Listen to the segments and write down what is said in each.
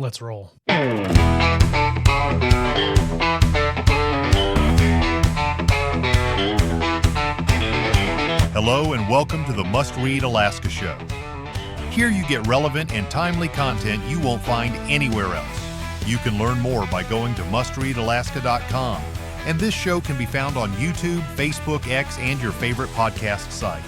Let's roll. Hello and welcome to the Must Read Alaska Show. Here you get relevant and timely content you won't find anywhere else. You can learn more by going to mustreadalaska.com, and this show can be found on YouTube, Facebook, X, and your favorite podcast site.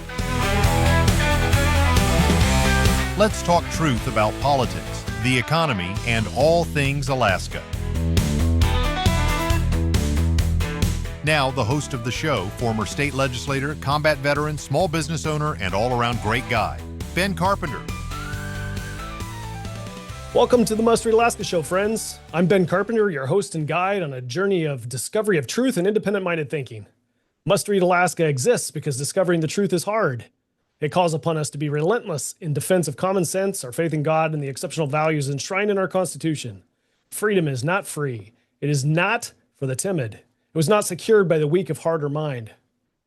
Let's talk truth about politics, the economy, and all things Alaska. Now, the host of the show, former state legislator, combat veteran, small business owner, and all-around great guy, Ben Carpenter. Welcome to the Must Read Alaska Show, friends. I'm Ben Carpenter, your host and guide on a journey of discovery of truth and independent-minded thinking. Must Read Alaska exists because discovering the truth is hard. It calls upon us to be relentless in defense of common sense, our faith in God, and the exceptional values enshrined in our Constitution. Freedom is not free. It is not for the timid. It was not secured by the weak of heart or mind.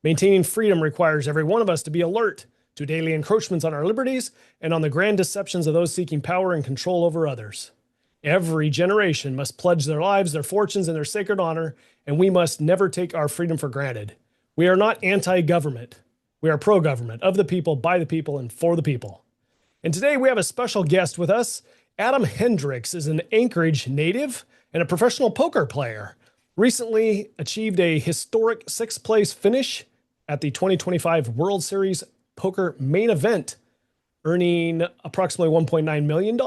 Maintaining freedom requires every one of us to be alert to daily encroachments on our liberties and on the grand deceptions of those seeking power and control over others. Every generation must pledge their lives, their fortunes, and their sacred honor, and we must never take our freedom for granted. We are not anti-government. We are pro-government, of the people, by the people, and for the people. And today we have a special guest with us. Adam Hendrix is an Anchorage native and a professional poker player. Recently achieved a historic sixth-place finish at the 2025 World Series Poker main event, earning approximately $1.9 million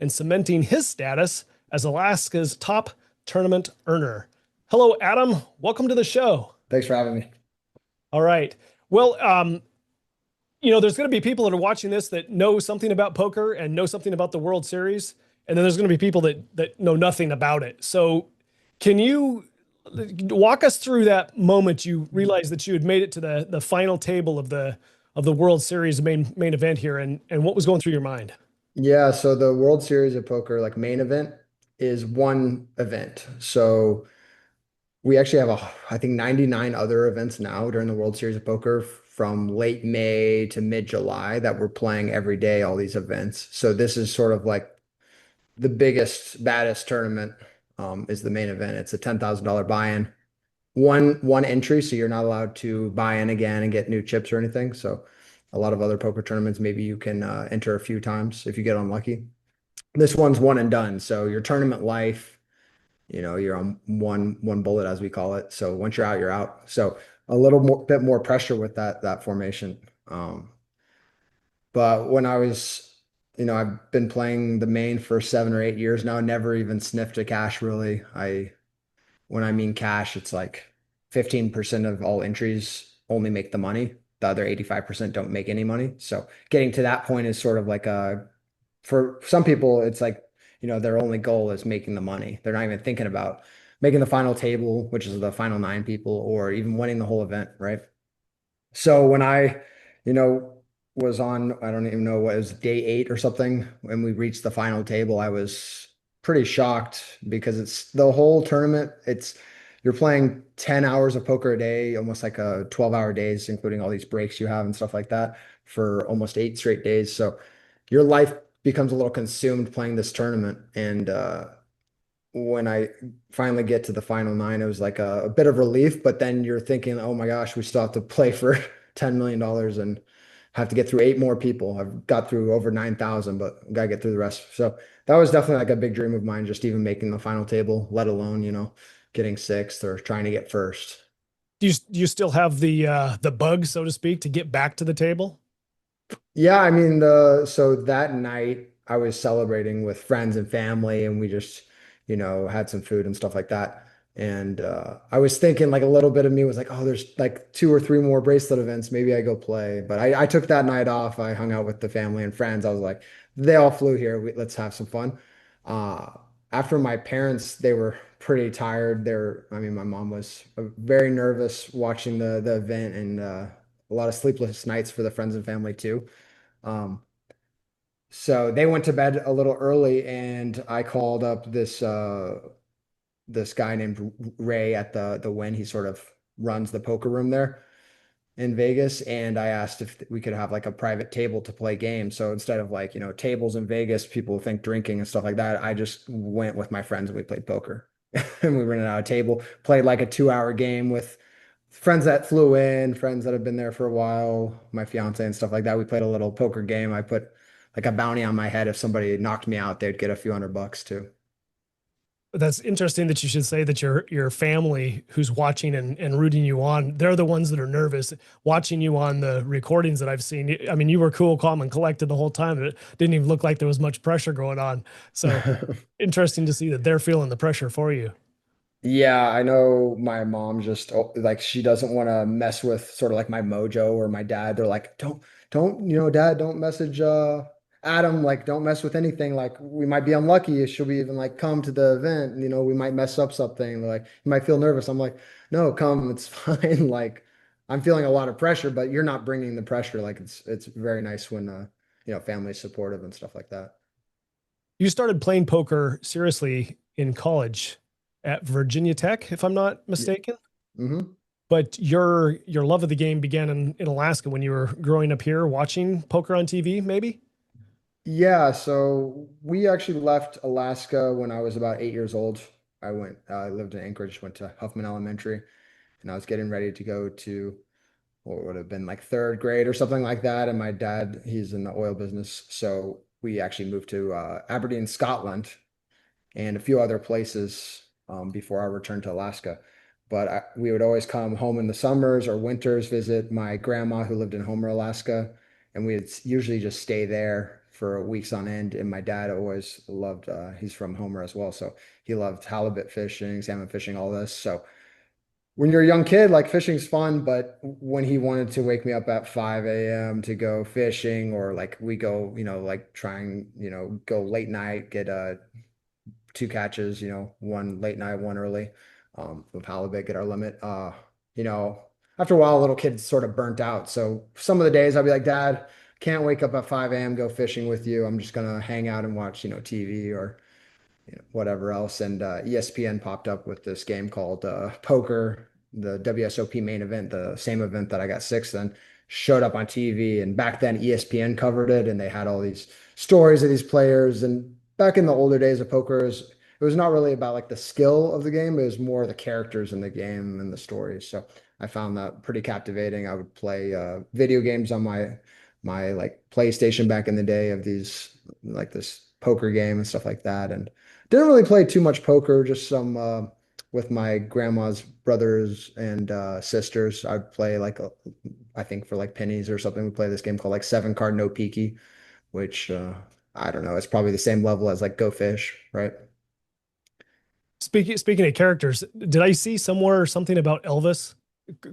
and cementing his status as Alaska's top tournament earner. Hello, Adam. Welcome to the show. Thanks for having me. All right. Well, there's going to be people that are watching this that know something about poker and know something about the World Series, and then there's going to be people that know nothing about it. So can you walk us through that moment you realized that you had made it to the final table of the World Series main event here, and what was going through your mind? Yeah, so the World Series of Poker, like main event, is one event. So we actually have I think 99 other events now during the World Series of Poker from late May to mid-July that we're playing every day, all these events. So this is sort of like the biggest, baddest tournament is the main event. It's a $10,000 buy-in. One entry, so you're not allowed to buy in again and get new chips or anything. So a lot of other poker tournaments, maybe you can enter a few times if you get unlucky. This one's one and done. So your tournament life, you're on one bullet, as we call it. So once you're out, you're out. So a bit more pressure with that formation. But when I was, I've been playing the main for 7 or 8 years now, never even sniffed a cash really. When I mean cash, it's like 15% of all entries only make the money. The other 85% don't make any money. So getting to that point is sort of like for some people, it's like, their only goal is making the money. They're not even thinking about making the final table, which is the final 9 people, or even winning the whole event, right? So when I, was on, I don't even know what it was, day 8 or something, when we reached the final table, I was pretty shocked because it's the whole tournament. You're playing 10 hours of poker a day, almost like a 12-hour days, including all these breaks you have and stuff like that for almost 8 straight days. So your life becomes a little consumed playing this tournament. And when I finally get to the final 9, it was like a bit of relief, but then you're thinking, oh my gosh, we still have to play for $10 million and have to get through 8 more people. I've got through over 9,000, but got to get through the rest. So that was definitely like a big dream of mine, just even making the final table, let alone, getting 6th or trying to get 1st. Do you still have the bug, so to speak, to get back to the table? Yeah, I mean, so that night I was celebrating with friends and family, and we just, had some food and stuff like that. And I was thinking, like, a little bit of me was like, oh, there's like 2 or 3 more bracelet events. Maybe I go play. But I took that night off. I hung out with the family and friends. I was like, they all flew here. Let's have some fun. After my parents, they were pretty tired. My mom was very nervous watching the event, and a lot of sleepless nights for the friends and family too. So they went to bed a little early, and I called up this guy named Ray at the Win. He sort of runs the poker room there. in Vegas, and I asked if we could have like a private table to play games. So instead of like, tables in Vegas, people think drinking and stuff like that. I just went with my friends and we played poker. And we rented out a table, played like a 2 hour game with friends that flew in, friends that have been there for a while, my fiance and stuff like that. We played a little poker game. I put like a bounty on my head. If somebody knocked me out, they'd get a few $100 too. That's interesting that you should say that your family who's watching and rooting you on, they're the ones that are nervous watching you on the recordings that I've seen. I mean, you were cool, calm, and collected the whole time. It didn't even look like there was much pressure going on. So interesting to see that they're feeling the pressure for you. Yeah, I know my mom just like she doesn't want to mess with sort of like my mojo or my dad. They're like, don't, dad, don't message Adam, like don't mess with anything. Like we might be unlucky. Should we even like come to the event? We might mess up something. They're like, you might feel nervous. I'm like, no, come, it's fine. Like I'm feeling a lot of pressure, but you're not bringing the pressure. Like it's very nice when family's supportive and stuff like that. You started playing poker seriously in college at Virginia Tech, if I'm not Yeah. mistaken. hmm But your love of the game began in Alaska when you were growing up here watching poker on TV, maybe? Yeah, so we actually left Alaska when I was about 8 years old. I lived in Anchorage, went to Huffman Elementary, and I was getting ready to go to what would have been like third grade or something like that. And my dad, he's in the oil business. So we actually moved to Aberdeen, Scotland, and a few other places before I returned to Alaska. But we would always come home in the summers or winters, visit my grandma who lived in Homer, Alaska, and we'd usually just stay there for weeks on end. And my dad always loved, he's from Homer as well, so he loved halibut fishing, salmon fishing, all this. So when you're a young kid, like fishing's fun, but when he wanted to wake me up at 5 a.m. to go fishing, or like we go, like trying, go late night, get two catches, one late night, one early, with halibut, get our limit. You know, after a while, little kids sort of burnt out. So some of the days I'd be like, Dad, can't wake up at 5 a.m., go fishing with you. I'm just gonna hang out and watch, TV or whatever else. And ESPN popped up with this game called Poker, the WSOP main event, the same event that I got sixth in, showed up on TV. And back then, ESPN covered it, and they had all these stories of these players. And back in the older days of poker, it was not really about like the skill of the game. It was more the characters in the game and the stories. So I found that pretty captivating. I would play video games on my like PlayStation back in the day of these like this poker game and stuff like that. And didn't really play too much poker, just some with my grandma's brothers and sisters. I'd play like I think for like pennies or something. We play this game called like seven card no peaky, which I don't know. It's probably the same level as like Go Fish, right? Speaking of characters, did I see somewhere something about Elvis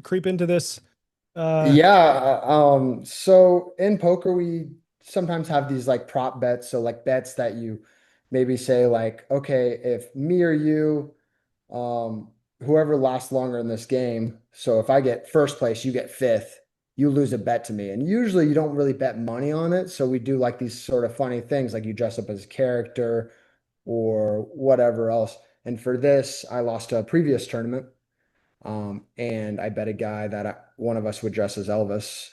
creep into this? Uh, Yeah. So in poker, we sometimes have these like prop bets. So like bets that you maybe say like, okay, if me or you, whoever lasts longer in this game. So if I get first place, you get fifth, you lose a bet to me. And usually you don't really bet money on it. So we do like these sort of funny things, like you dress up as a character or whatever else. And for this, I lost a previous tournament. And I bet a guy that one of us would dress as Elvis.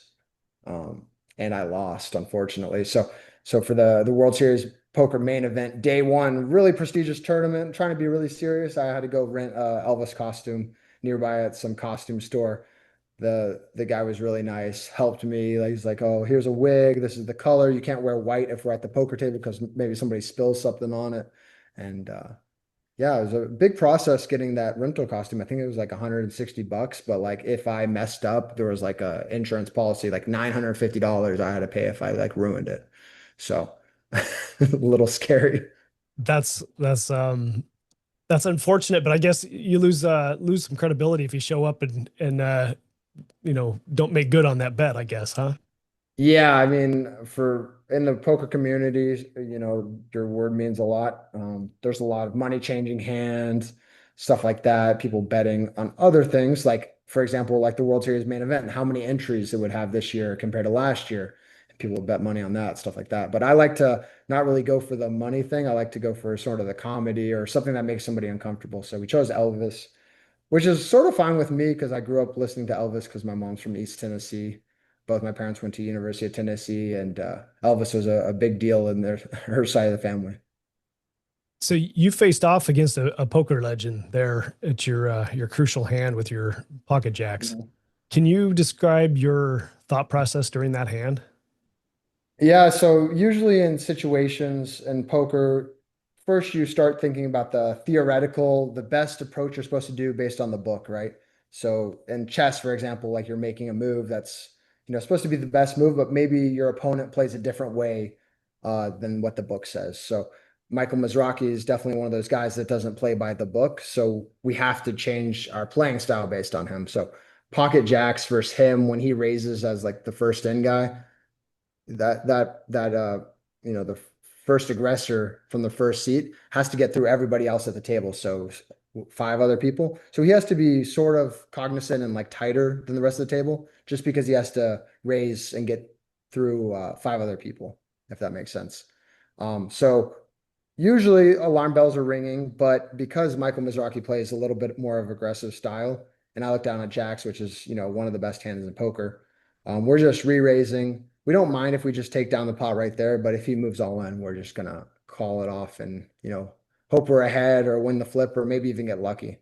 Um, and I lost, unfortunately. So for the World Series poker main event, day one, really prestigious tournament, trying to be really serious. I had to go rent a Elvis costume nearby at some costume store. The guy was really nice, helped me. Like he's like, "Oh, here's a wig. This is the color. You can't wear white if we're at the poker table because maybe somebody spills something on it." And yeah, it was a big process getting that rental costume. I think it was like $160, but like if I messed up, there was like a insurance policy, like $950 I had to pay if I like ruined it. So a little scary. that's that's unfortunate, but I guess you lose some credibility if you show up and don't make good on that bet, I guess, huh? Yeah, I mean, for in the poker community, your word means a lot. There's a lot of money changing hands, stuff like that. People betting on other things, like for example, like the World Series main event, and how many entries it would have this year compared to last year. And people would bet money on that, stuff like that. But I like to not really go for the money thing. I like to go for sort of the comedy or something that makes somebody uncomfortable. So we chose Elvis. which is sort of fine with me because I grew up listening to Elvis because my mom's from East Tennessee. Both my parents went to University of Tennessee, and Elvis was a big deal in their her side of the family. So you faced off against a poker legend there at your crucial hand with your pocket jacks. Can you describe your thought process during that hand? Yeah, so usually in situations in poker, first you start thinking about the theoretical, the best approach you're supposed to do based on the book, right? So in chess, for example, like you're making a move that's, supposed to be the best move, but maybe your opponent plays a different way than what the book says. So Michael Mizrachi is definitely one of those guys that doesn't play by the book. So we have to change our playing style based on him. So pocket jacks versus him when he raises as like the first in guy that the first aggressor from the first seat has to get through everybody else at the table, so five other people, so he has to be sort of cognizant and like tighter than the rest of the table just because he has to raise and get through five other people, if that makes sense. So usually alarm bells are ringing, but because Michael Mizrachi plays a little bit more of aggressive style, and I look down at jacks, which is, one of the best hands in poker, we're just re-raising. We don't mind if we just take down the pot right there, but if he moves all in, we're just gonna call it off and, hope we're ahead or win the flip or maybe even get lucky.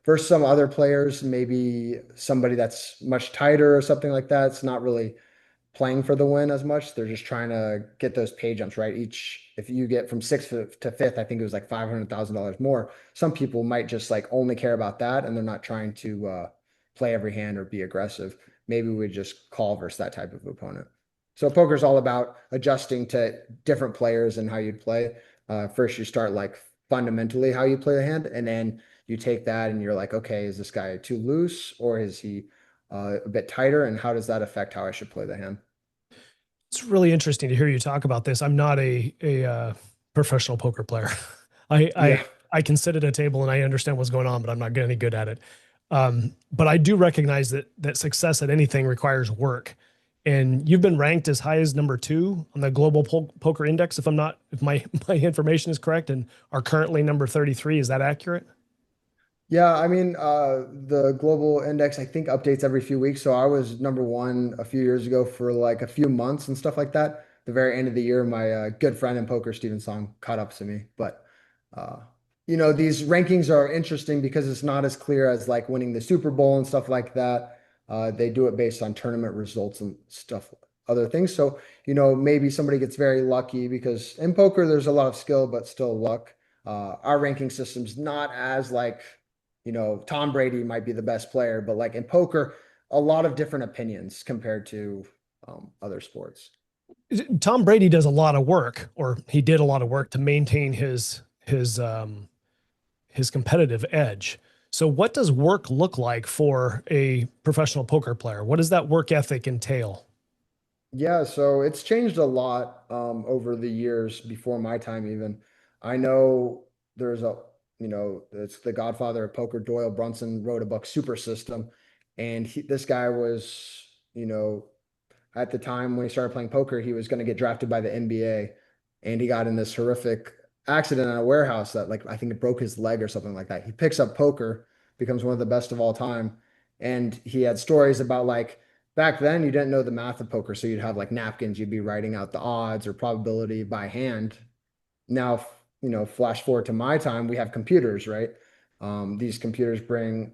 Versus some other players, maybe somebody that's much tighter or something like that. It's not really playing for the win as much. They're just trying to get those pay jumps, right? If you get from sixth to fifth, I think it was like $500,000 more. Some people might just like only care about that and they're not trying to play every hand or be aggressive. Maybe we just call versus that type of opponent. So poker's all about adjusting to different players and how you'd play. First, you start like fundamentally how you play the hand, and then you take that and you're like, okay, is this guy too loose or is he a bit tighter, and how does that affect how I should play the hand? It's really interesting to hear you talk about this. I'm not a professional poker player. I, I Yeah. I can sit at a table and I understand what's going on, but I'm not any good at it. But I do recognize that success at anything requires work. And you've been ranked as high as number 2 on the global poker index, if my my information is correct, and are currently number 33. Is that accurate? Yeah, I mean, the global index, I think, updates every few weeks. So I was number one a few years ago for like a few months and stuff like that. The very end of the year, my good friend in poker, Steven Song, caught up to me. But, uh, these rankings are interesting because it's not as clear as like winning the Super Bowl and stuff like that. They do it based on tournament results and stuff, other things. So, maybe somebody gets very lucky because in poker, there's a lot of skill, but still luck. Our ranking system's not as like, Tom Brady might be the best player, but like in poker, a lot of different opinions compared to other sports. Tom Brady does a lot of work, or he did a lot of work to maintain his competitive edge. So what does work look like for a professional poker player? What does that work ethic entail? Yeah, so it's changed a lot over the years before my time even. I know there's it's the godfather of poker, Doyle Brunson wrote a book, Super System, and this guy was, at the time when he started playing poker, he was going to get drafted by the NBA, and he got in this horrific accident in a warehouse that, like, I think it broke his leg or something like that. He picks up poker, becomes one of the best of all time, and he had stories about like back then you didn't know the math of poker, so you'd have like napkins, you'd be writing out the odds or probability by hand. Now, flash forward to my time, we have computers, right? These computers bring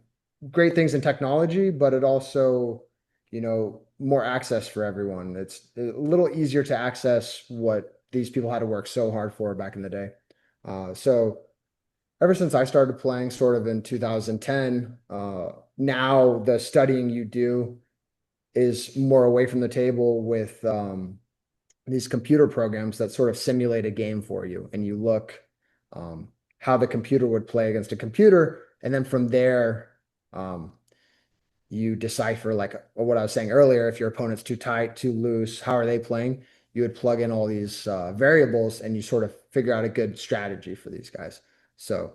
great things in technology, but it also, more access for everyone. It's a little easier to access what these people had to work so hard for back in the day. So ever since I started playing sort of in 2010, now the studying you do is more away from the table with these computer programs that sort of simulate a game for you, and you look how the computer would play against a computer, and then from there you decipher like what I was saying earlier. If your opponent's too tight, too loose, how are they playing? You would plug in all these variables, and you sort of figure out a good strategy for these guys. So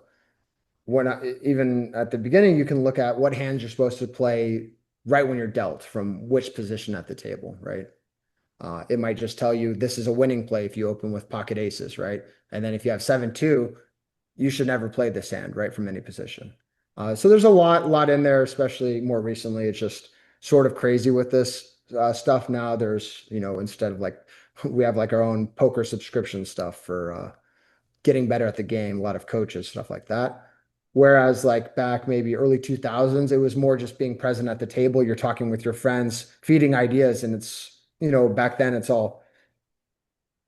even at the beginning, you can look at what hands you're supposed to play right when you're dealt from which position at the table, right? It might just tell you this is a winning play if you open with pocket aces, right? And then if you have 7-2, you should never play this hand, right, from any position. So there's a lot in there, especially more recently. It's just sort of crazy with this stuff now. There's, instead of like we have like our own poker subscription stuff for getting better at the game, a lot of coaches, stuff like that. Whereas like back maybe early 2000s, it was more just being present at the table. You're talking with your friends, feeding ideas, and it's, back then it's all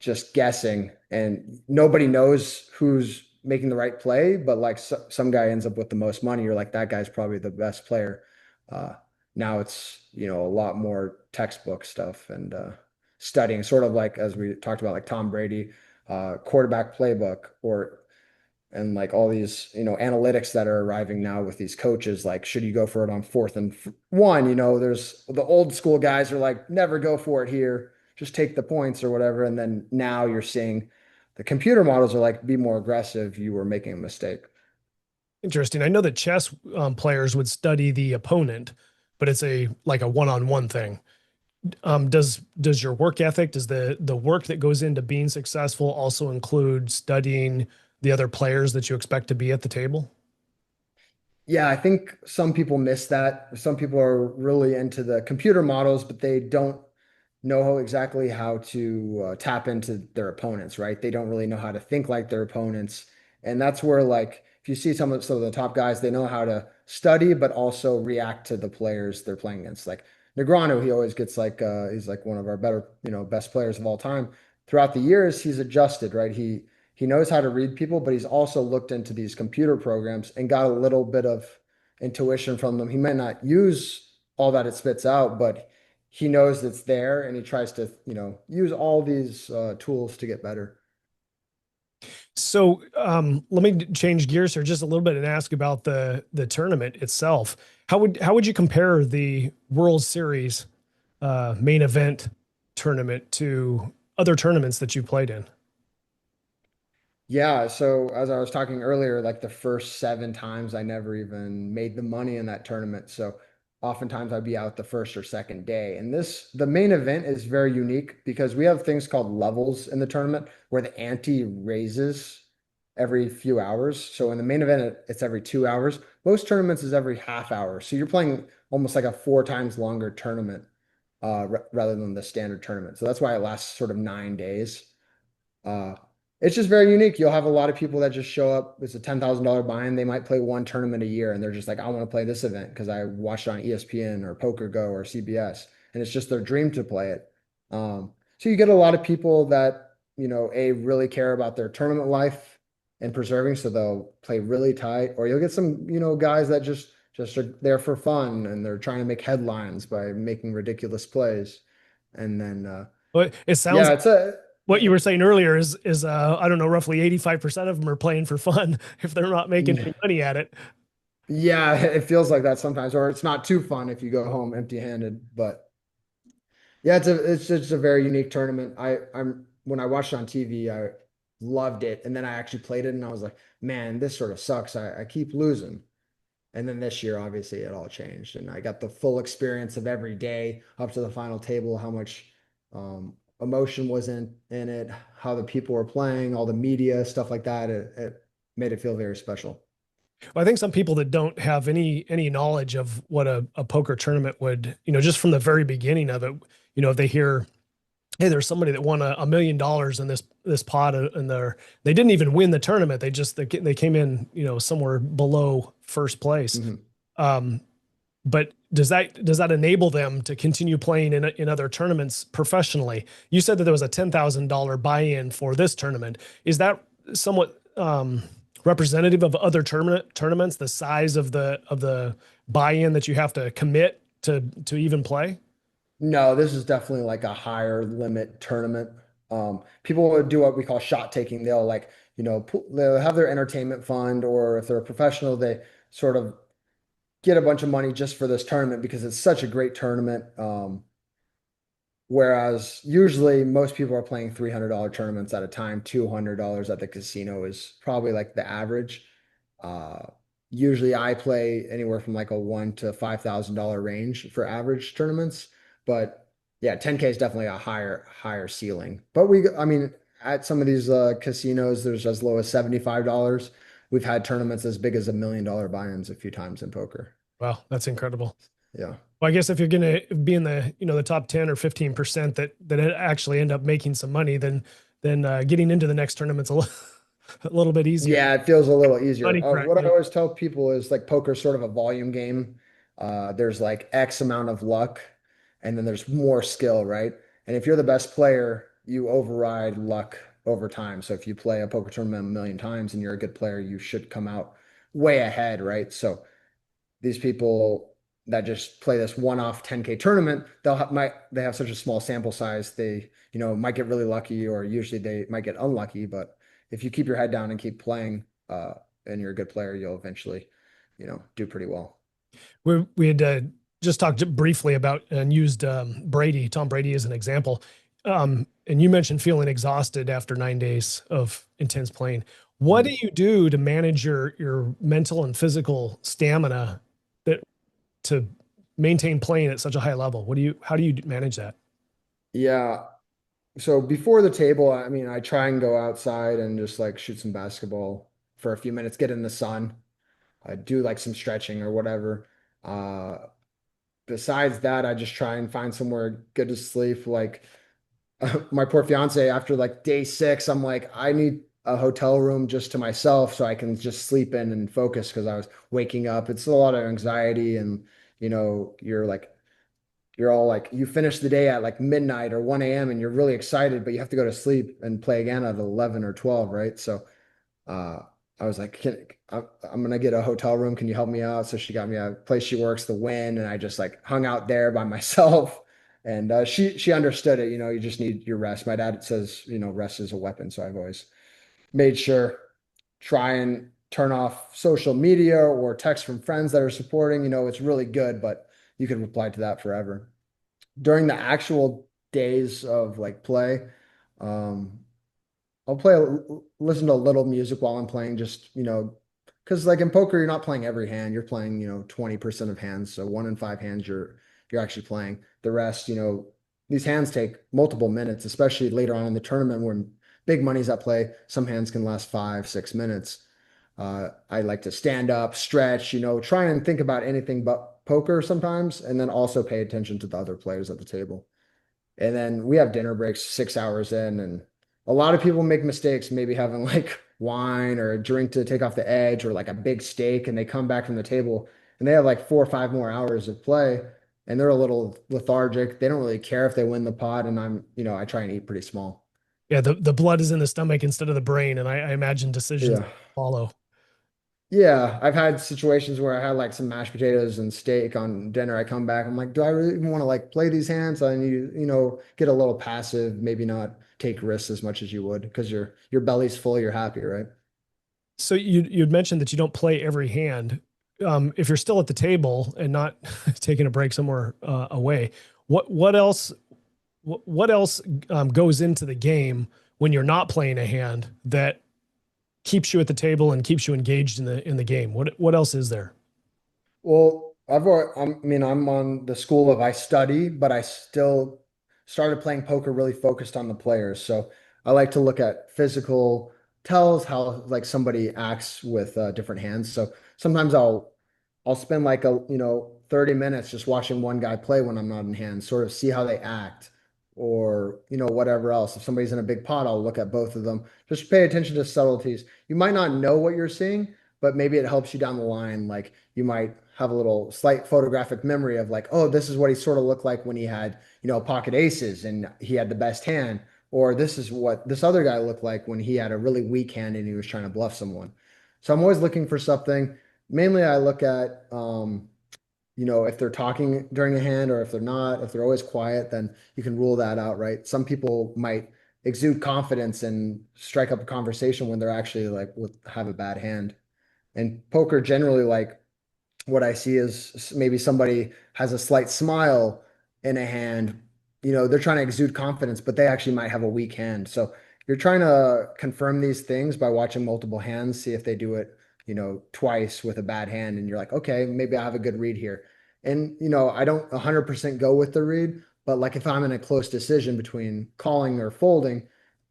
just guessing and nobody knows who's making the right play, but like some guy ends up with the most money. You're like, that guy's probably the best player. Uh, Now it's, a lot more textbook stuff and studying, sort of like as we talked about, like Tom Brady, quarterback playbook, or and like all these, analytics that are arriving now with these coaches, like, should you go for it on fourth and one? There's the old school guys are like, never go for it here, just take the points or whatever. And then now you're seeing the computer models are like, be more aggressive. You were making a mistake. Interesting. I know that chess players would study the opponent, but it's a like a one-on-one thing. Does your work ethic, does the work that goes into being successful also include studying the other players that you expect to be at the table? Yeah, I think some people miss that. Some people are really into the computer models, but they don't know exactly how to tap into their opponents, right? They don't really know how to think like their opponents. And that's where, like, if you see some of the top guys, they know how to study, but also react to the players they're playing against. Like Negreanu, he always gets like, he's like one of our better, best players of all time. Throughout the years, he's adjusted, right? He knows how to read people, but he's also looked into these computer programs and got a little bit of intuition from them. He may not use all that it spits out, but he knows it's there and he tries to, use all these tools to get better. So let me change gears here just a little bit and ask about the tournament itself. How would you compare the World Series main event tournament to other tournaments that you played in? Yeah, so as I was talking earlier, like the first 7 times I never even made the money in that tournament. So oftentimes I'd be out the first or second day. And the main event is very unique because we have things called levels in the tournament where the ante raises every few hours. So in the main event, it's every 2 hours. Most tournaments is every half hour. So you're playing almost like a 4 times longer tournament rather than the standard tournament. So that's why it lasts sort of 9 days. Uh, it's just very unique. You'll have a lot of people that just show up. It's a $10,000 buy-in. They might play one tournament a year, and they're just like, I want to play this event because I watched it on ESPN or Poker Go or CBS, and it's just their dream to play it. So you get a lot of people that, really care about their tournament life and preserving, so they'll play really tight. Or you'll get some, guys that just are there for fun and they're trying to make headlines by making ridiculous plays. And then, But it sounds yeah, like it's a what you were saying earlier is I don't know, roughly 85% of them are playing for fun if they're not making any money at it. Yeah, it feels like that sometimes, or it's not too fun if you go home empty-handed. But yeah, it's just a very unique tournament. I'm when I watched it on TV, I loved it, and then I actually played it, and I was like, man, this sort of sucks. I keep losing. And then this year, obviously, it all changed, and I got the full experience of every day up to the final table, how much emotion was in it, how the people were playing, all the media, stuff like that. It made it feel very special. Well, I think some people that don't have any knowledge of what a poker tournament would, just from the very beginning of it, if they hear, hey, there's somebody that won $1 million in this pot, and they didn't even win the tournament. They came in, somewhere below first place. Mhm. Um, but does that enable them to continue playing in other tournaments professionally? You said that there was a $10,000 buy-in for this tournament. Is that somewhat representative of other tournaments? The size of the buy-in that you have to commit to even play? No, this is definitely like a higher limit tournament. People would do what we call shot taking. They'll like, they'll have their entertainment fund, or if they're a professional, they sort of get a bunch of money just for this tournament because it's such a great tournament. Whereas usually most people are playing $300 tournaments at a time. $200 at the casino is probably like the average. Uh, Usually I play anywhere from like a $1,000 to $5,000 range for average tournaments. But yeah, 10K is definitely a higher ceiling. But I mean, at some of these casinos, there's as low as $75. we've had tournaments as big as $1 million buy-ins a few times in poker. Wow, that's incredible. Yeah. Well, I guess if you're going to be in the, the top 10 or 15% that actually end up making some money, then getting into the next tournament's a little bit easier. Yeah, it feels a little easier. Money What I correctly. always tell people is like poker's sort of a volume game. There's like X amount of luck, and then there's more skill, right? And if you're the best player, you override luck over time. So if you play a poker tournament a million times and you're a good player, you should come out way ahead, right? So these people that just play this one-off 10K tournament, they have such a small sample size, they, might get really lucky, or usually they might get unlucky. But if you keep your head down and keep playing, and you're a good player, you'll eventually, do pretty well. We had just talked briefly about and used Tom Brady as an example. And you mentioned feeling exhausted after 9 days of intense playing. What do you do to manage your mental and physical stamina to maintain playing at such a high level? How do you manage that? Yeah. So before the table, I mean, I try and go outside and just like shoot some basketball for a few minutes, get in the sun. I do like some stretching or whatever. Uh, Besides that, I just try and find somewhere good to sleep. Like my poor fiance, after like day 6, I'm like, I need a hotel room just to myself so I can just sleep in and focus, because I was waking up. It's a lot of anxiety, and you're all like, you finish the day at like midnight or 1 a.m. and you're really excited, but you have to go to sleep and play again at 11 or 12, right? So uh, I was like, I'm gonna get a hotel room. Can you help me out? So she got me a place she works, the Win, and I just like hung out there by myself. And she understood it. You just need your rest. My dad says, rest is a weapon. So I've always made sure, try and turn off social media or text from friends that are supporting. It's really good, but you can reply to that forever. During the actual days of like play, um, I'll listen to a little music while I'm playing, just, because like in poker, you're not playing every hand. You're playing, 20% of hands. So 1 in 5 hands you're actually playing. The rest, these hands take multiple minutes, especially later on in the tournament when big money's at play. Some hands can last 5, 6 minutes. I like to stand up, stretch, try and think about anything but poker sometimes, and then also pay attention to the other players at the table. And then we have dinner breaks 6 hours in, and a lot of people make mistakes, maybe having like wine or a drink to take off the edge, or like a big steak, and they come back from the table and they have like 4 or 5 more hours of play, and they're a little lethargic. They don't really care if they win the pot, and I try and eat pretty small. Yeah, the blood is in the stomach instead of the brain, and I imagine decisions Yeah. follow. Yeah, I've had situations where I had like some mashed potatoes and steak on dinner. I come back, I'm like, do I really even want to like play these hands? I need, get a little passive, maybe not take risks as much as you would, because your belly's full, you're happy, right? So you'd mentioned that you don't play every hand. If you're still at the table and not taking a break somewhere away, what else what else goes into the game when you're not playing a hand that keeps you at the table and keeps you engaged in the game? What else is there? Well, I'm on the school of I study, but I still started playing poker really focused on the players. So I like to look at physical tells, how like somebody acts with different hands. So sometimes I'll spend like 30 minutes just watching one guy play when I'm not in hand, sort of see how they act, or whatever else. If somebody's in a big pot, I'll look at both of them. Just pay attention to subtleties. You might not know what you're seeing, but maybe it helps you down the line. Like you might have a little slight photographic memory of like, oh, this is what he sort of looked like when he had, pocket aces and he had the best hand. Or this is what this other guy looked like when he had a really weak hand and he was trying to bluff someone. So I'm always looking for something. Mainly I look at if they're talking during a hand, or if they're not. If they're always quiet, then you can rule that out, right? Some people might exude confidence and strike up a conversation when they're actually like have a bad hand. And poker generally, like what I see is maybe somebody has a slight smile in a hand. They're trying to exude confidence, but they actually might have a weak hand. So you're trying to confirm these things by watching multiple hands, see if they do it, twice with a bad hand, and you're like, okay, maybe I have a good read here. And I don't 100% go with the read, but like if I'm in a close decision between calling or folding,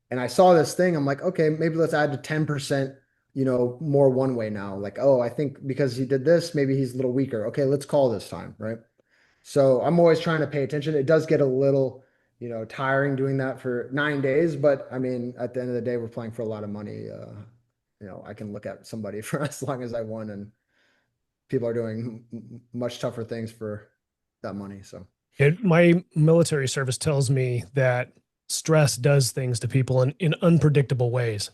and I saw this thing, I'm like, okay, maybe let's add to 10% more one way now. Like, oh, I think because he did this, maybe he's a little weaker. Okay, let's call this time, right? So I'm always trying to pay attention. It does get a little, tiring doing that for 9 days, but I mean, at the end of the day, we're playing for a lot of money. I can look at somebody for as long as I want, and people are doing much tougher things for that money. So, My military service tells me that stress does things to people in unpredictable ways.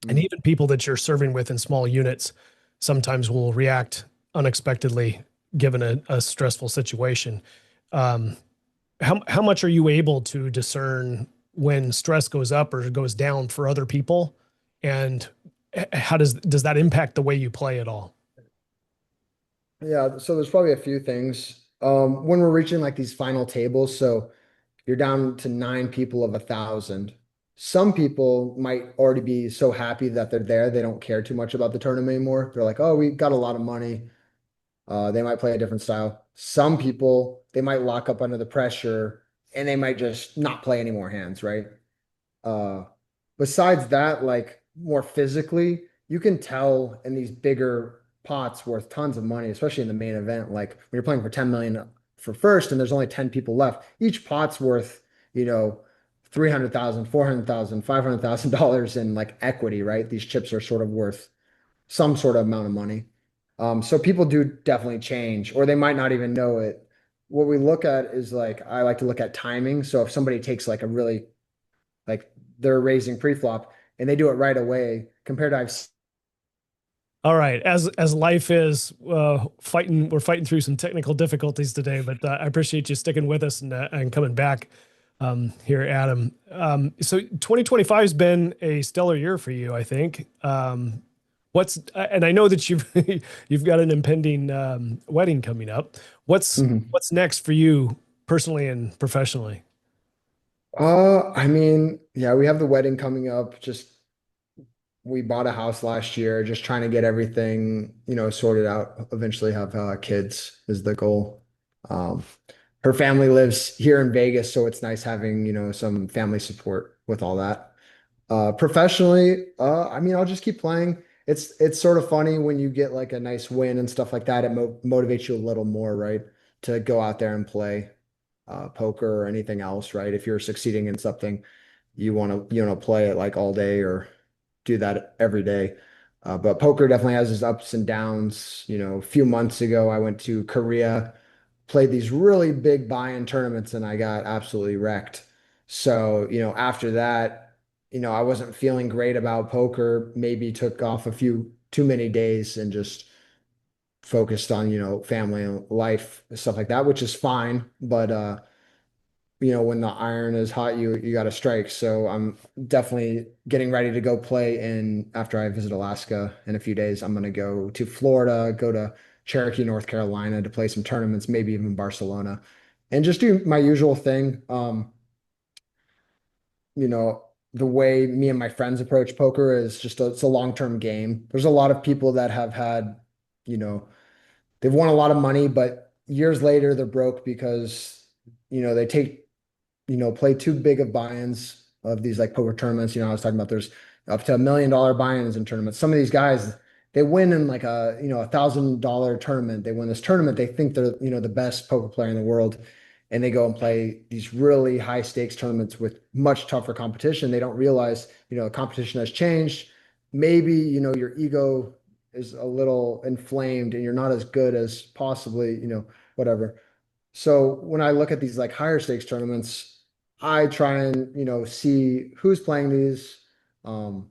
And mm. even people that you're serving with in small units sometimes will react unexpectedly given a stressful situation. Um, how much are you able to discern when stress goes up or goes down for other people? And how does that impact the way you play at all? Yeah, so there's probably a few things. When we're reaching like these final tables, so you're down to 9 people of 1,000. Some people might already be so happy that they're there, they don't care too much about the tournament anymore. They're like, oh, we got a lot of money. They might play a different style. Some people, they might lock up under the pressure and they might just not play any more hands, right? Uh, Besides that, like more physically, you can tell in these bigger pots worth tons of money, especially in the main event. Like when you're playing for 10 million for first and there's only 10 people left, each pot's worth, you know, 300,000, 400,000, $500,000 in like equity, right? These chips are sort of worth some sort of amount of money. So people do definitely change, or they might not even know it. What we look at is like, I like to look at timing. So if somebody takes like a really like they're raising pre-flop and they do it right away compared to All right, as life is we're fighting through some technical difficulties today, but I appreciate you sticking with us and coming back here, Adam. So 2025 has been a stellar year for you, I think. And I know that you've you've got an impending wedding coming up. Mhm. What's next for you personally and professionally? I mean, yeah, we have the wedding coming up. Just we bought a house last year, just trying to get everything, sorted out. Eventually have kids is the goal. Um, Her family lives here in Vegas, so it's nice having, some family support with all that. Professionally, I mean, I'll just keep playing. It's sort of funny when you get like a nice win and stuff like that. It motivates you a little more, right? To go out there and play poker or anything else, right? If you're succeeding in something, you want to play it like all day or do that every day. But poker definitely has its ups and downs. A few months ago, I went to Korea, played these really big buy-in tournaments, and I got absolutely wrecked. So, after that, I wasn't feeling great about poker, maybe took off a few too many days and just focused on, family and life, stuff like that, which is fine. But when the iron is hot, you got to strike. So I'm definitely getting ready to go play in after I visit Alaska in a few days. I'm going to go to Florida, go to Cherokee, North Carolina to play some tournaments, maybe even Barcelona, and just do my usual thing. You know, the way me and my friends approach poker is just it's a long-term game. There's a lot of people that have had, you know, they've won a lot of money, but years later they're broke because, they take play too big of buy-ins of these like poker tournaments. I was talking about there's up to $1 million buy-ins in tournaments. Some of these guys, they win in like $1,000 tournament. They win this tournament. They think they're, the best poker player in the world. And they go and play these really high stakes tournaments with much tougher competition. They don't realize, the competition has changed. Maybe, your ego is a little inflamed and you're not as good as possibly, whatever. So when I look at these like higher stakes tournaments, I try and, see who's playing these. Um,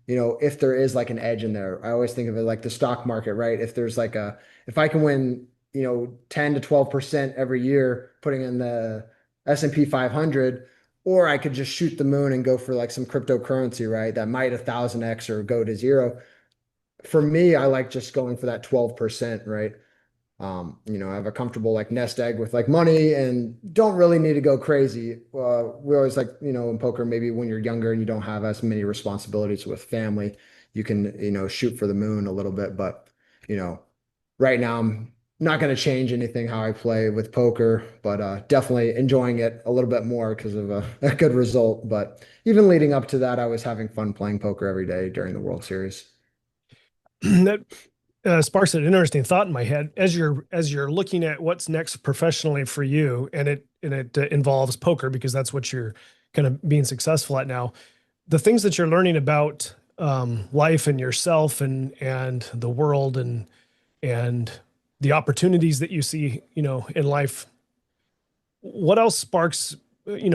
if there is like an edge in there, I always think of it like the stock market, right? If I can win, 10 to 12% every year putting in the S&P 500, or I could just shoot the moon and go for like some cryptocurrency, right? That might 1,000x or go to zero. For me, I like just going for that 12%, right? I have a comfortable like nest egg with like money and don't really need to go crazy. We always like, in poker, maybe when you're younger and you don't have as many responsibilities with family, you can, shoot for the moon a little bit. But, you know, right now I'm not going to change anything how I play with poker, but definitely enjoying it a little bit more because of a good result. But even leading up to that, I was having fun playing poker every day during the World Series. that sparks an interesting thought in my head as you're looking at what's next professionally for you, and it involves poker because that's what you're kind of being successful at now. The things that you're learning about life and yourself and the world and the opportunities that you see, in life. What else sparks,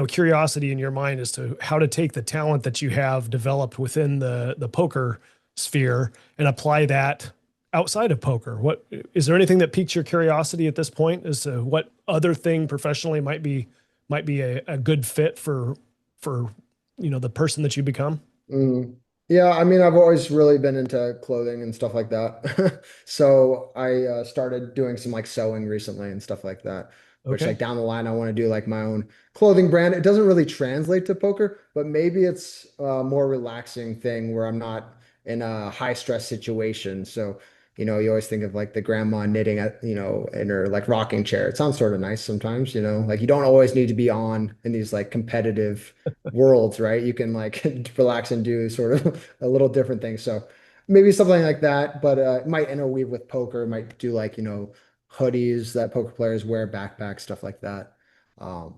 curiosity in your mind as to how to take the talent that you have developed within the poker sphere and apply that outside of poker? What is there anything that piques your curiosity at this point as to what other thing professionally might be a good fit for the person that you become? Mm. Yeah, I mean, I've always really been into clothing and stuff like that. So I started doing some like sewing recently and stuff like that, which Okay. like down the line, I want to do like my own clothing brand. It doesn't really translate to poker, but maybe it's a more relaxing thing where I'm not in a high stress situation. So, you always think of like the grandma knitting at, in her like rocking chair. It sounds sort of nice sometimes, like you don't always need to be on in these like competitive worlds, right? You can like relax and do sort of a little different thing. So maybe something like that, but it might interweave with poker. It might do like, hoodies that poker players wear, backpacks, stuff like that. Um,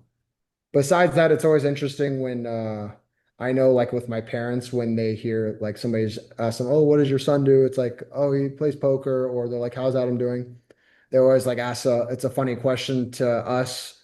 Besides that, it's always interesting when I know like with my parents when they hear like somebody's ask them, "Oh, what does your son do?" It's like, "Oh, he plays poker," or they're like, "How's Adam doing?" They always like ask it's a funny question to us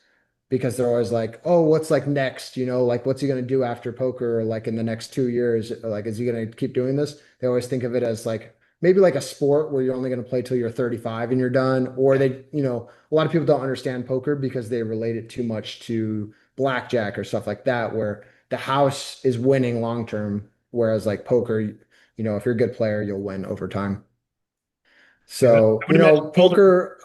because they're always like, "Oh, what's like next? Like what's he gonna do after poker? Or, like in the next 2 years? Like, is he gonna keep doing this?" They always think of it as like maybe like a sport where you're only gonna play till you're 35 and you're done. Or they, a lot of people don't understand poker because they relate it too much to blackjack or stuff like that, where the house is winning long term, whereas like poker, if you're a good player, you'll win over time. Yeah, I So, would imagine older poker,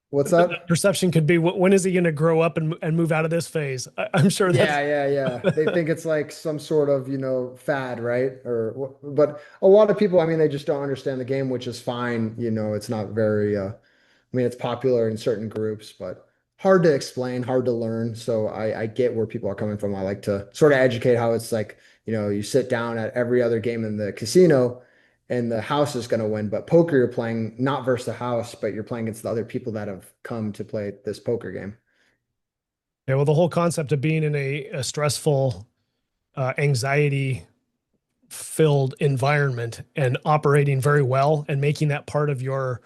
what's the that? perception could be, when is he going to grow up and move out of this phase? I'm sure that's Yeah, yeah, yeah. They think it's like some sort of, fad, right? But a lot of people, I mean, they just don't understand the game, which is fine. It's not very, I mean, it's popular in certain groups, but hard to explain, hard to learn. So I get where people are coming from. I like to sort of educate how it's like, you sit down at every other game in the casino and the house is going to win. But poker, you're playing not versus the house, but you're playing against the other people that have come to play this poker game. yeah. Well, the whole concept of being in a stressful, anxiety filled environment and operating very well and making that part of your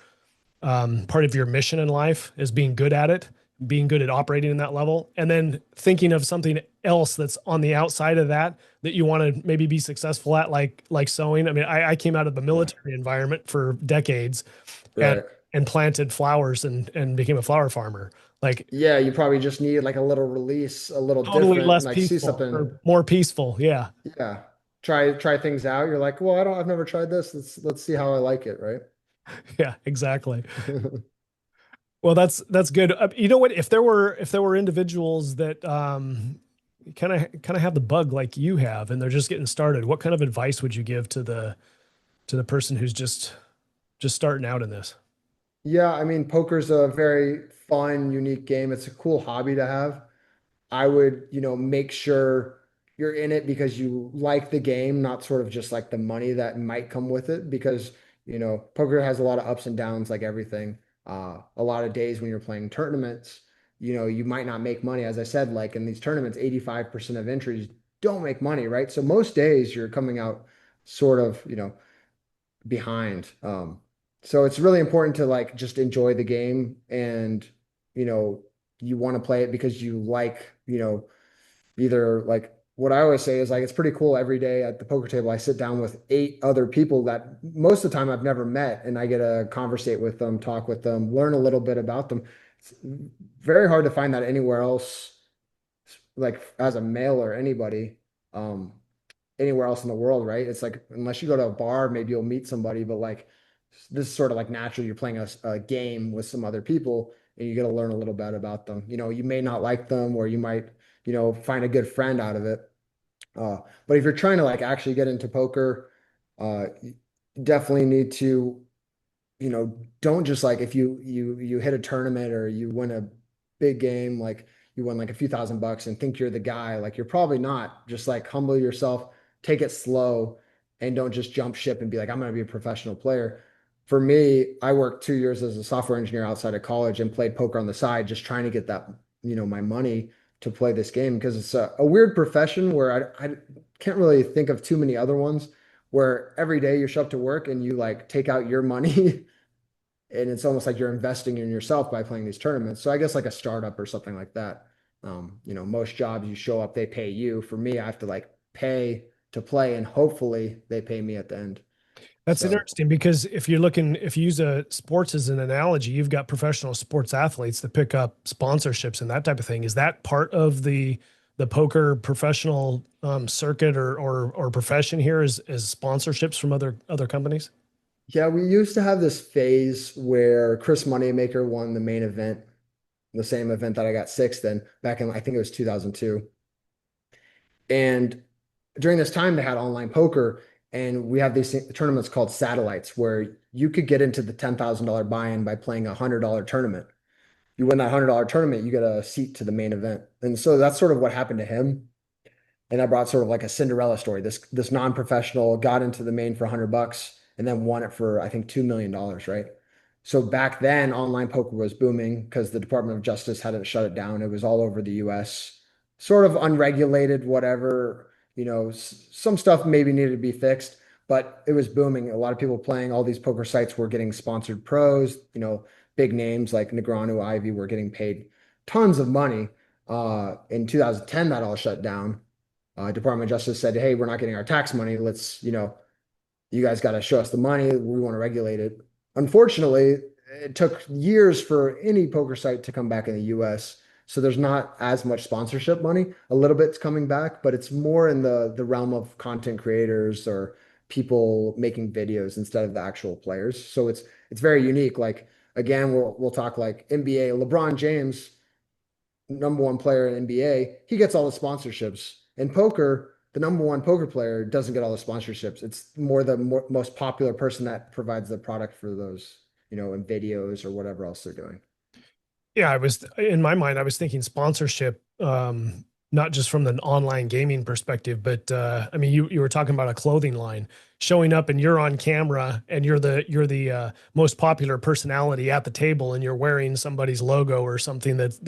mission in life is being good at it, being good at operating in that level, and then thinking of something else that's on the outside of that you want to maybe be successful at, like sewing. I mean, I came out of the Yeah. military environment for decades and Right. and planted flowers and became a flower farmer. Like Yeah, you probably just need like a little release, a little totally different, and less like see peaceful something. or more peaceful. Yeah. Yeah. Try things out. You're like, well, I've never tried this. Let's see how I like it, right? Yeah, exactly. Well, that's good. You know what? If there were individuals that kind of have the bug like you have, and they're just getting started, what kind of advice would you give to the person who's just starting out in this? Yeah, I mean, poker's a very fun, unique game. It's a cool hobby to have. I would, make sure you're in it because you like the game, not sort of just like the money that might come with it. Because, poker has a lot of ups and downs, like everything. A lot of days when you're playing tournaments, you might not make money. As I said, like in these tournaments, 85% of entries don't make money, right? So most days you're coming out sort of, behind. So it's really important to like just enjoy the game and, you know, you want to play it because you like, either like what I always say is like it's pretty cool every day at the poker table. I sit down with 8 other people that most of the time I've never met and I get to conversate with them, talk with them, learn a little bit about them. It's very hard to find that anywhere else, like as a male or anybody. Um, Anywhere else in the world, right? It's like unless you go to a bar, maybe you'll meet somebody, but like this is sort of like natural. You're playing a game with some other people and you get to learn a little bit about them. You may not like them or you might, find a good friend out of it. But if you're trying to like actually get into poker, you definitely need to don't just like if you hit a tournament or you win a big game, like you won like a few $1,000 and think you're the guy, like you're probably not. Just like humble yourself, take it slow, and don't just jump ship and be like, I'm gonna be a professional player. for me, I worked 2 years as a software engineer outside of college and played poker on the side, just trying to get that, my money to play this game because it's a weird profession where I can't really think of too many other ones where every day you show up to work and you like take out your money and it's almost like you're investing in yourself by playing these tournaments. So I guess like a startup or something like that. Most jobs you show up, they pay you. For me, I have to like pay to play and hopefully they pay me at the end. That's So interesting because if you use sports as an analogy, you've got professional sports athletes that pick up sponsorships and that type of thing. Is that part of the poker professional circuit or profession here is sponsorships from other companies? yeah, we used to have this phase where Chris Moneymaker won the main event, the same event that I got sixth in back in, I think it was 2002. And during this time, they had online poker, and we have these tournaments called satellites where you could get into the $10,000 buy-in by playing a $100 tournament. You win that $100 tournament, you get a seat to the main event. And so that's sort of what happened to him. And I brought sort of like a Cinderella story. This non-professional got into the main for $100 and then won it for I think $2 million, right? So back then, online poker was booming because the Department of Justice hadn't shut it down. It was all over the U.S., sort of unregulated, whatever. Some stuff maybe needed to be fixed, but it was booming. A lot of people playing. All these poker sites were getting sponsored pros. Big names like Negreanu, Ivy were getting paid tons of money. In 2010, that all shut down. Department of Justice said, "Hey, we're not getting our tax money. Let's, you guys got to show us the money. We want to regulate it." Unfortunately, it took years for any poker site to come back in the US. So there's not as much sponsorship money. A little bit's coming back, but it's more in the realm of content creators or people making videos instead of the actual players. So it's very unique. Like again, we'll talk like NBA, LeBron James, number one player in NBA, he gets all the sponsorships. In poker, the number one poker player doesn't get all the sponsorships. It's more the most popular person that provides the product for those, in videos or whatever else they're doing. Yeah, I was in my mind, I was thinking sponsorship, not just from the online gaming perspective, but I mean, you were talking about a clothing line showing up and you're on camera and you're the most popular personality at the table and you're wearing somebody's logo or something is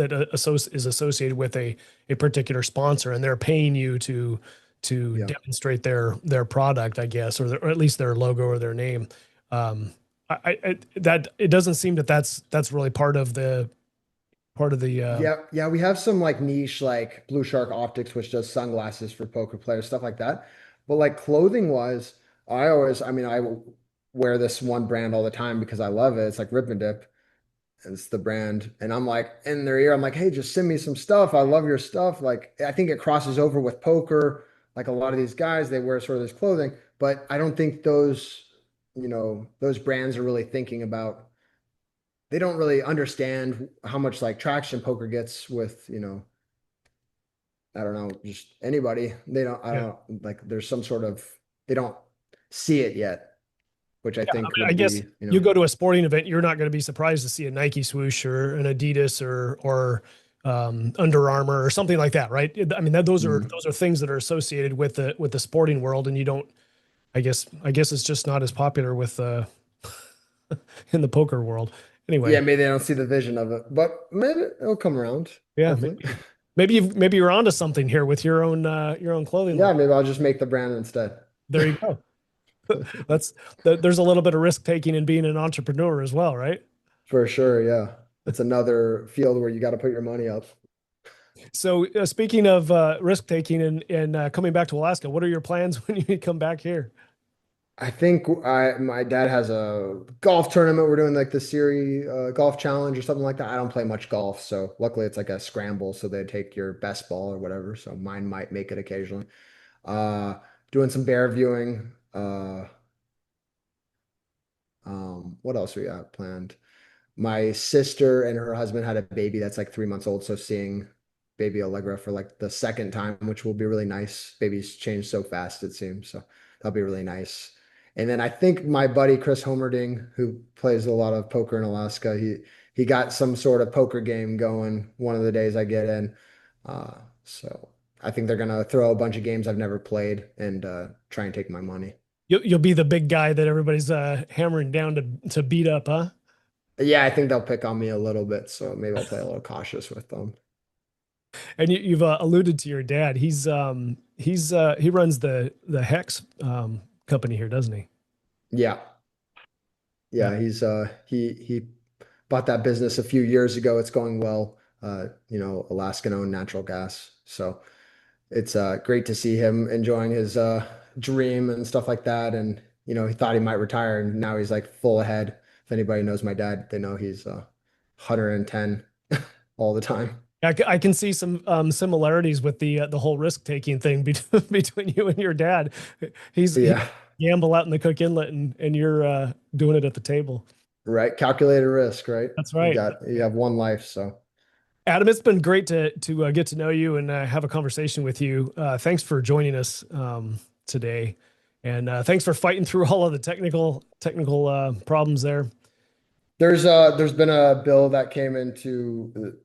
associated with a particular sponsor and they're paying you to Yeah. demonstrate their product, I guess, or at least their logo or their name. That it doesn't seem that's really part of the. Yeah, yeah, we have some like niche like Blue Shark Optics, which does sunglasses for poker players, stuff like that. But like clothing wise, I mean, I wear this one brand all the time because I love it. It's like Rip and Dip. It's the brand. And I'm like in their ear, I'm like, hey, just send me some stuff. I love your stuff. Like I think it crosses over with poker. Like a lot of these guys, they wear sort of this clothing, but I don't think those brands are really thinking about, they don't really understand how much like traction poker gets with, I don't know, just anybody. I Yeah. don't like there's some sort of, they don't see it yet, which I Yeah, I think mean, I would guess be, you go to a sporting event, you're not going to be surprised to see a Nike swoosh or an Adidas or Under Armour or something like that, right? I mean, mm, those are things that are associated with the sporting world, and you don't. I guess it's just not as popular with in the poker world. yeah, Anyway, maybe they don't see the vision of it, but maybe it'll come around, yeah, hopefully. maybe you're onto something here with your own clothing line. Yeah, maybe I'll just make the brand instead. There you go. That's there's a little bit of risk taking in being an entrepreneur as well, right? For sure, yeah. It's another field where you got to put your money up. So speaking of risk taking and coming back to Alaska, what are your plans when you come back here? I think my dad has a golf tournament. We're doing like the Siri golf challenge or something like that. I don't play much golf, so luckily it's like a scramble, so they take your best ball or whatever. So mine might make it occasionally. Uh, Doing some bear viewing. What else we got planned? My sister and her husband had a baby that's like 3 months old, so seeing baby Allegra for like the second time, which will be really nice. Babies change so fast, it seems, so that'll be really nice. And then I think my buddy Chris Homerding, who plays a lot of poker in Alaska, he got some sort of poker game going one of the days I get in. So I think they're gonna throw a bunch of games I've never played and try and take my money. You'll be the big guy that everybody's hammering down to beat up, huh? Yeah, I think they'll pick on me a little bit, so maybe I'll play a little cautious with them. And you've alluded to your dad. He runs the Hex company here, doesn't he? Yeah. Yeah. Yeah, he bought that business a few years ago. It's going well. Alaskan owned natural gas. So it's great to see him enjoying his dream and stuff like that. And he thought he might retire, and now he's like full ahead. If anybody knows my dad, they know he's 110 all the time. I can see some similarities with the whole risk taking thing between you and your dad. He Yeah, gamble out in the Cook Inlet, and you're doing it at the table. right. Calculated risk, right? That's You right. got you have one life, so Adam, it's been great to get to know you and have a conversation with you. Thanks for joining us today, and thanks for fighting through all of the technical problems there. there's been a bill that came into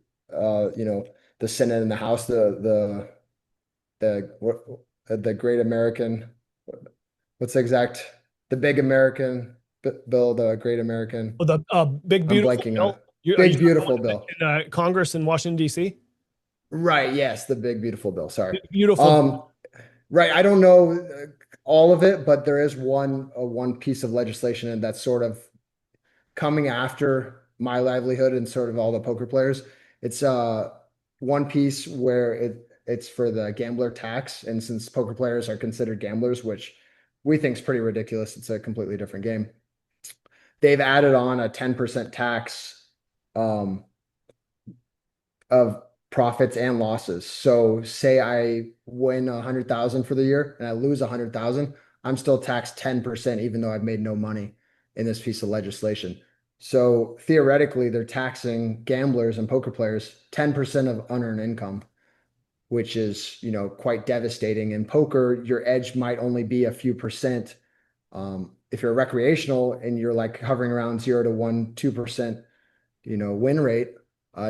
the Senate and the House, the Great American, what's the Big American bill, the Great American. Oh, the big I'm beautiful blanking on bill. it. Are you Big talking about beautiful the one bill. in Congress in Washington D.C.? Right, yes, the big beautiful bill. Sorry. Beautiful. Um, right, I don't know all of it, but there is one piece of legislation and that's sort of coming after my livelihood and sort of all the poker players. It's one piece where it's for the gambler tax, and since poker players are considered gamblers, which we think is pretty ridiculous, it's a completely different game. They've added on a 10% tax um, of profits and losses. So say I win 100,000 for the year and I lose 100,000, I'm still taxed 10%, even though I've made no money in this piece of legislation. So theoretically, they're taxing gamblers and poker players 10% of unearned income, which is, quite devastating. In poker, your edge might only be a few percent. If you're recreational and you're like hovering around 0 to 2%, win rate,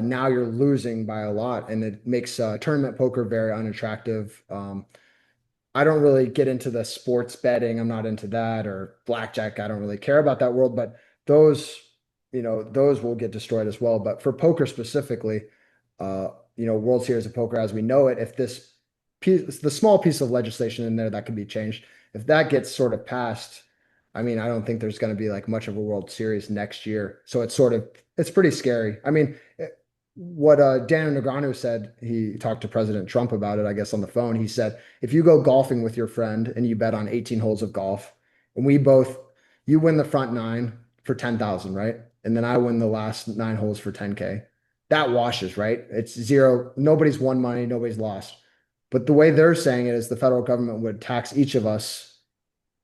now you're losing by a lot, and it makes tournament poker very unattractive. I don't really get into the sports betting. I'm not into that, or blackjack. I don't really care about that world, but those, those will get destroyed as well. But for poker specifically, World Series of Poker as we know it, if this piece, the small piece of legislation in there that can be changed, if that gets sort of passed, I mean, I don't think there's going to be like much of a World Series next year. So it's pretty scary. I mean, what Daniel Negreanu said, he talked to President Trump about it, I guess, on the phone. He said, if you go golfing with your friend and you bet on 18 holes of golf, and you win the front nine for 10,000, right? And then I win the last 9 holes for 10K. That washes, right? It's zero. Nobody's won money, nobody's lost. But the way they're saying it is the federal government would tax each of us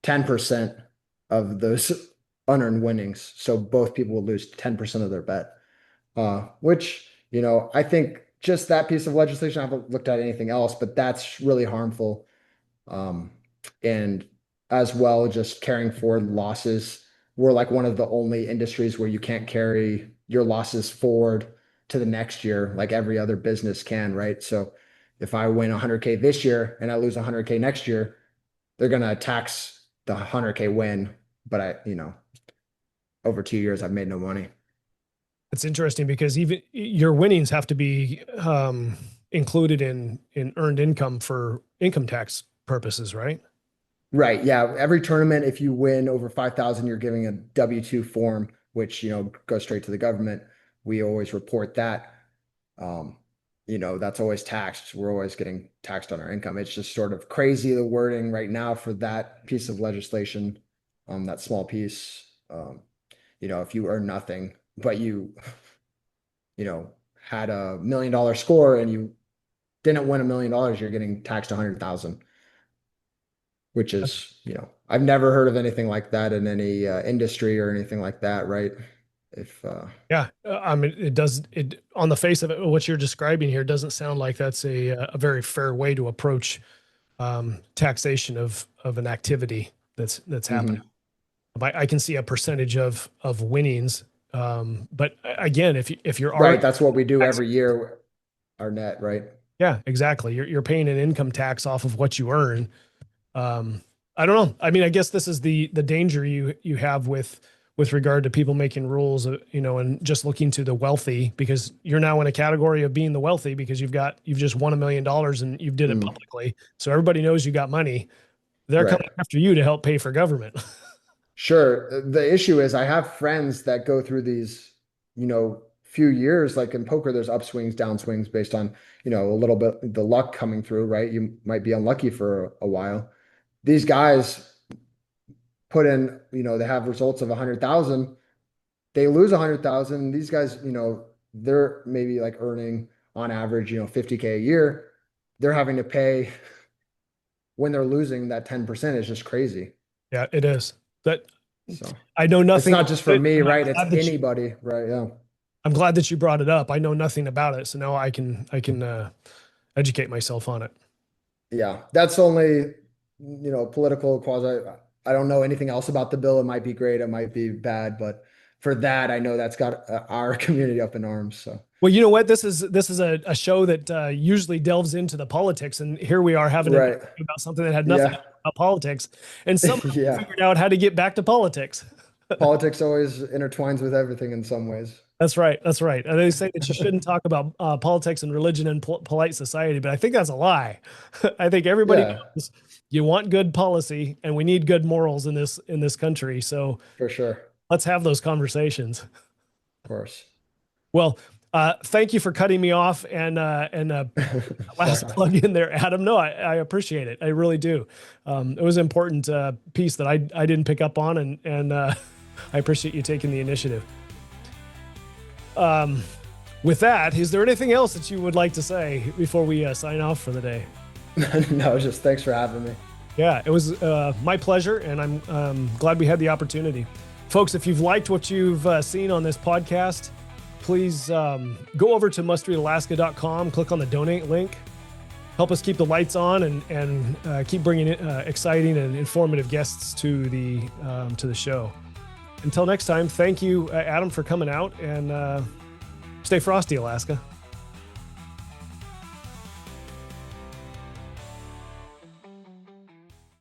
10% of those unearned winnings. So both people will lose 10% of their bet, which, I think just that piece of legislation, I haven't looked at anything else, but that's really harmful. And as well, just carrying forward losses. We're like one of the only industries where you can't carry your losses forward to the next year, like every other business can, right? So if I win 100K this year and I lose 100K next year, they're going to tax the 100K win. But over 2 years, I've made no money. It's interesting because even your winnings have to be included in earned income for income tax purposes, right? Right. Yeah. Every tournament, if you win over 5,000, you're giving a W-2 form, which, goes straight to the government. We always report that. That's always taxed. We're always getting taxed on our income. It's just sort of crazy, the wording right now for that piece of legislation, that small piece. If you earn nothing, but had $1 million score and you didn't win $1 million, you're getting taxed 100,000, which is, I've never heard of anything like that in any industry or anything like that, right? If Yeah, I mean, it on the face of it, what you're describing here doesn't sound like that's a very fair way to approach taxation of an activity that's happening. mhm. I can see a percentage of winnings, but again, if you're Right, already that's what we do taxing, every year, our net, right? yeah, exactly. You're paying an income tax off of what you earn. I don't know. I mean, I guess this is the danger you have with regard to people making rules, and just looking to the wealthy, because you're now in a category of being the wealthy because you've just won $1 million and you did it publicly. So everybody knows you got money. They're Right. coming after you to help pay for government. Sure. The issue is I have friends that go through these, few years, like in poker, there's upswings, downswings based on, a little bit the luck coming through, right? You might be unlucky for a while. These guys put in, they have results of 100,000, they lose 100,000. These guys, they're maybe like earning on average, 50K a year. They're having to pay when they're losing that 10% is just crazy. Yeah, it is. But So I know it's nothing. not just for me, I'm right? It's glad that anybody, right? Yeah. I'm glad that you brought it up. I know nothing about it, so now I can educate myself on it. Yeah. That's only, political quasi. I don't know anything else about the bill. It might be great, it might be bad, but for that, I know that's got our community up in arms. So, Well, you know what? This is a show that usually delves into the politics, and here we are having a right. debate about something that had nothing to Yeah. do about politics, and somehow we Yeah. figured out how to get back to politics. Politics always intertwines with everything in some ways. That's right. That's right. And they say that you shouldn't talk about politics and religion in polite society, but I think that's a lie. I think everybody Yeah, knows you want good policy, and we need good morals in this country. So for sure. let's have those conversations. Of course. Well, thank you for cutting me off and last Sorry. plug in there, Adam. No, I appreciate it. I really do. It was an important piece that I didn't pick up on, and I appreciate you taking the initiative. With that, is there anything else that you would like to say before we sign off for the day? No, just thanks for having me. Yeah, it was my pleasure, and I'm glad we had the opportunity. Folks, if you've liked what you've seen on this podcast, please go over to mustreadalaska.com, click on the donate link. Help us keep the lights on and keep bringing exciting and informative guests to the show. Until next time, thank you, Adam, for coming out, and stay frosty, Alaska.